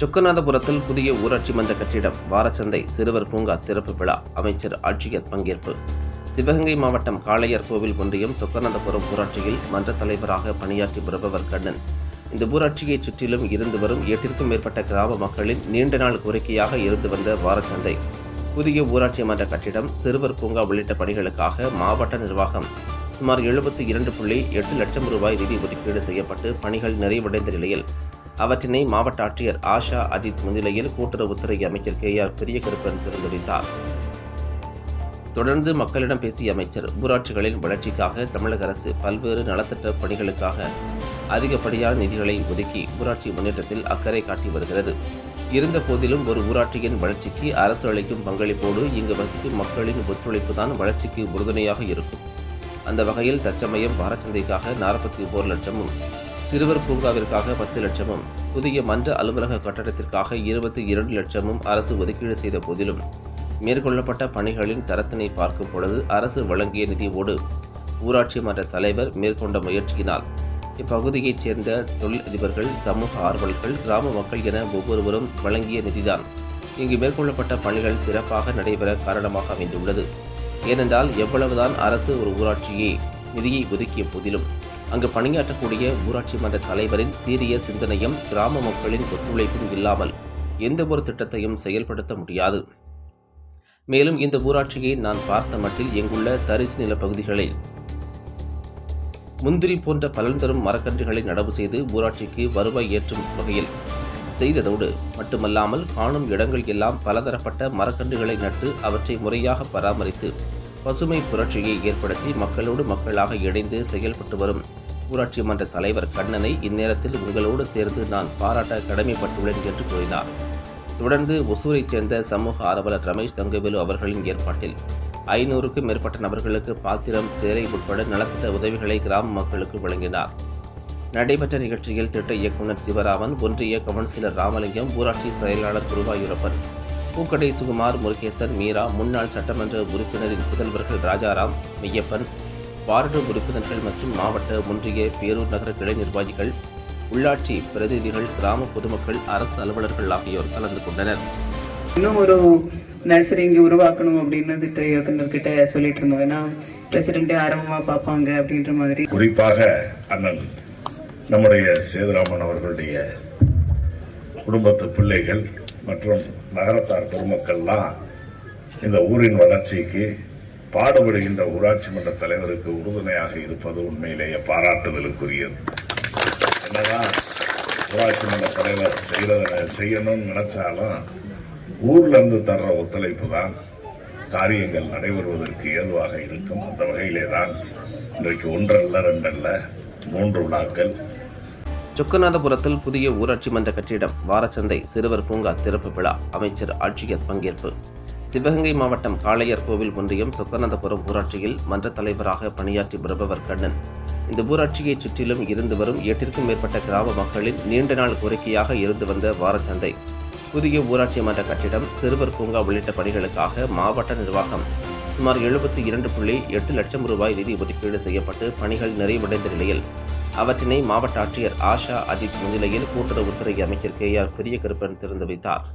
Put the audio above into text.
சொக்கநாதபுரத்தில் புதிய ஊராட்சி மன்ற கட்டிடம், வாரச்சந்தை, சிறுவர் பூங்கா திறப்பு விழா, அமைச்சர் ஆட்சியர் பங்கேற்பு. சிவகங்கை மாவட்டம் காளையார் கோவில் ஒன்றியம் சொக்கநாதபுரம் ஊராட்சியில் மன்ற தலைவராக பணியாற்றி வருபவர் கண்ணன். இந்த ஊராட்சியை சுற்றிலும் இருந்து வரும் 8க்கும் மேற்பட்ட கிராம மக்களின் நீண்ட நாள் கோரிக்கையாக இருந்து வந்த வாரச்சந்தை, புதிய ஊராட்சி மன்ற கட்டிடம், சிறுவர் பூங்கா உள்ளிட்ட பணிகளுக்காக மாவட்ட நிர்வாகம் சுமார் 72.8 லட்சம் ரூபாய் நிதி ஒதுக்கீடு செய்யப்பட்டு பணிகள் நிறைவடைந்த நிலையில் அவற்றினை மாவட்ட ஆட்சியர் ஆஷா அஜித் முன்னிலையில் கூட்டுறவுத்துறை அமைச்சர் KR பெரியகருப்பன் திறந்து வைத்தார். தொடர்ந்து மக்களிடம் பேசிய அமைச்சர், ஊராட்சிகளின் வளர்ச்சிக்காக தமிழக அரசு பல்வேறு நலத்திட்ட பணிகளுக்காக அதிகப்படியான நிதிகளை ஒதுக்கி ஊராட்சி முன்னேற்றத்தில் அக்கறை காட்டி வருகிறது. இருந்த போதிலும் ஒரு ஊராட்சியின் வளர்ச்சிக்கு அரசு அளிக்கும் பங்களிப்போடு இங்கு வசிக்கும் மக்களின் ஒத்துழைப்பு தான் வளர்ச்சிக்கு உறுதுணையாக இருக்கும். அந்த வகையில் தற்சமயம் வாரச்சந்தைக்காக 41 லட்சமும், சிறுவர் பூங்காவிற்காக 10 லட்சமும், புதிய மன்ற அலுவலக கட்டடத்திற்காக 22 லட்சமும் அரசு ஒதுக்கீடு செய்த போதிலும் மேற்கொள்ளப்பட்ட பணிகளின் தரத்தினை பார்க்கும் பொழுது அரசு வழங்கிய நிதியோடு ஊராட்சி மன்ற தலைவர் மேற்கொண்ட முயற்சியினால் இப்பகுதியைச் சேர்ந்த தொழில் அதிபர்கள், சமூக ஆர்வலர்கள், கிராம மக்கள் என ஒவ்வொருவரும் வழங்கிய நிதிதான் இங்கு மேற்கொள்ளப்பட்ட பணிகள் சிறப்பாக நடைபெற காரணமாக அமைந்துள்ளது. ஏனென்றால் எவ்வளவுதான் அரசு ஒரு ஊராட்சியை நிதியை ஒதுக்கிய போதிலும் அங்கு பணியாற்றக்கூடிய ஊராட்சி மன்ற தலைவரின் சீரிய சிந்தனையும் கிராம மக்களின் ஒத்துழைப்பும் இல்லாமல் எந்த ஒரு திட்டத்தையும் செயல்படுத்த முடியாது. மேலும் இந்த ஊராட்சியை நான் பார்த்த மட்டில் எங்குள்ள தரிசு நில பகுதிகளில் முந்திரி போன்ற பலன் தரும் மரக்கன்றுகளை நடவு செய்து ஊராட்சிக்கு வருவாய் ஏற்றும் வகையில் செய்ததோடு மட்டுமல்லாமல் காணும் இடங்கள் எல்லாம் பலதரப்பட்ட மரக்கன்றுகளை நட்டு அவற்றை முறையாக பராமரித்து பசுமை புரட்சியை ஏற்படுத்தி மக்களோடு மக்களாக இணைந்து செயல்பட்டு வரும் ஊராட்சி மன்ற தலைவர் கண்ணனை இந்நேரத்தில் உங்களோடு சேர்ந்து நான் பாராட்ட கடமைப்பட்டுள்ளேன் என்று கூறினார். தொடர்ந்து ஒசூரைச் சேர்ந்த சமூக ஆர்வலர் ரமேஷ் தங்கவேலு அவர்களின் ஏற்பாட்டில் 500க்கும் மேற்பட்ட நபர்களுக்கு பாத்திரம், சேலை உட்பட நலத்திட்ட உதவிகளை கிராம மக்களுக்கு வழங்கினார். நடைபெற்ற நிகழ்ச்சியில் திட்ட இயக்குநர் சிவராமன், ஒன்றிய கவுன்சிலர் ராமலிங்கம், ஊராட்சி செயலாளர் குருவாயூரப்பன், பூக்கடை சுகுமார், முருகேசன், மீரா, முன்னாள் சட்டமன்ற உறுப்பினரின் புதல்வர்கள் ராஜாராம், மெய்யப்பன், வார்டு உறுப்பினர்கள் மற்றும் மாவட்ட, ஒன்றிய, பேரூர் நகர கிளை நிர்வாகிகள், உள்ளாட்சி பிரதிநிதிகள், கிராம பொதுமக்கள், அரசு அலுவலர்கள் ஆகியோர் கலந்து கொண்டனர். இன்னும் ஒரு நர்சரி இங்கே உருவாக்கணும் அப்படின்னு திட்ட இயக்குநர்கிட்ட சொல்லிட்டு இருந்தோம். ஏன்னா பிரசிடென்ட்டே ஆரம்பமா பார்ப்பாங்க அப்படின்ற மாதிரி. குறிப்பாக அண்ணன் நம்முடைய சேதுராமன் அவர்களுடைய குடும்பத்து பிள்ளைகள் மற்றும் நகரத்தார் பெருமக்கள்லாம் இந்த ஊரின் வளர்ச்சிக்கு பாடுபடுகின்ற ஊராட்சி மன்ற தலைவருக்கு உறுதுணையாக இருப்பது உண்மையிலேயே பாராட்டுதலுக்குரியது. என்னதான் ஊராட்சி மன்ற தலைவர் செய்யணும்னு நினைச்சாலும் ஊர்ல இருந்து தர்ற ஒத்துழைப்பு தான் காரியங்கள் நடைபெறுவதற்கு ஏதுவாக இருக்கும். அந்த வகையிலே தான் இன்றைக்கு 1 அல்ல 2 அல்ல 3 விழாக்கள். சொக்கநாதபுரத்தில் புதிய ஊராட்சி மன்ற கட்டிடம், வாரச்சந்தை, சிறுவர் பூங்கா திறப்பு விழா, அமைச்சர் ஆட்சியர் பங்கேற்பு. சிவகங்கை மாவட்டம் காளையார் கோவில் ஒன்றியம் சொக்கநாதபுரம் ஊராட்சியில் மன்ற தலைவராக பணியாற்றி வருபவர் கண்ணன். இந்த ஊராட்சியை சுற்றிலும் இருந்து வரும் 8க்கும் மேற்பட்ட கிராம மக்களின் நீண்ட நாள் கோரிக்கையாக இருந்து வந்த வாரச்சந்தை, புதிய ஊராட்சி மன்ற கட்டிடம், சிறுவர் பூங்கா உள்ளிட்ட பணிகளுக்காக மாவட்ட நிர்வாகம் சுமார் 72.8 லட்சம் ரூபாய் நிதி ஒதுக்கீடு செய்யப்பட்டு பணிகள் நிறைவடைந்த நிலையில் அவற்றினை மாவட்ட ஆட்சியர் ஆஷா அஜித் முன்னிலையில் கூட்டுறவுத்துறை அமைச்சர் KR பெரியகருப்பன் திறந்து வைத்தார்.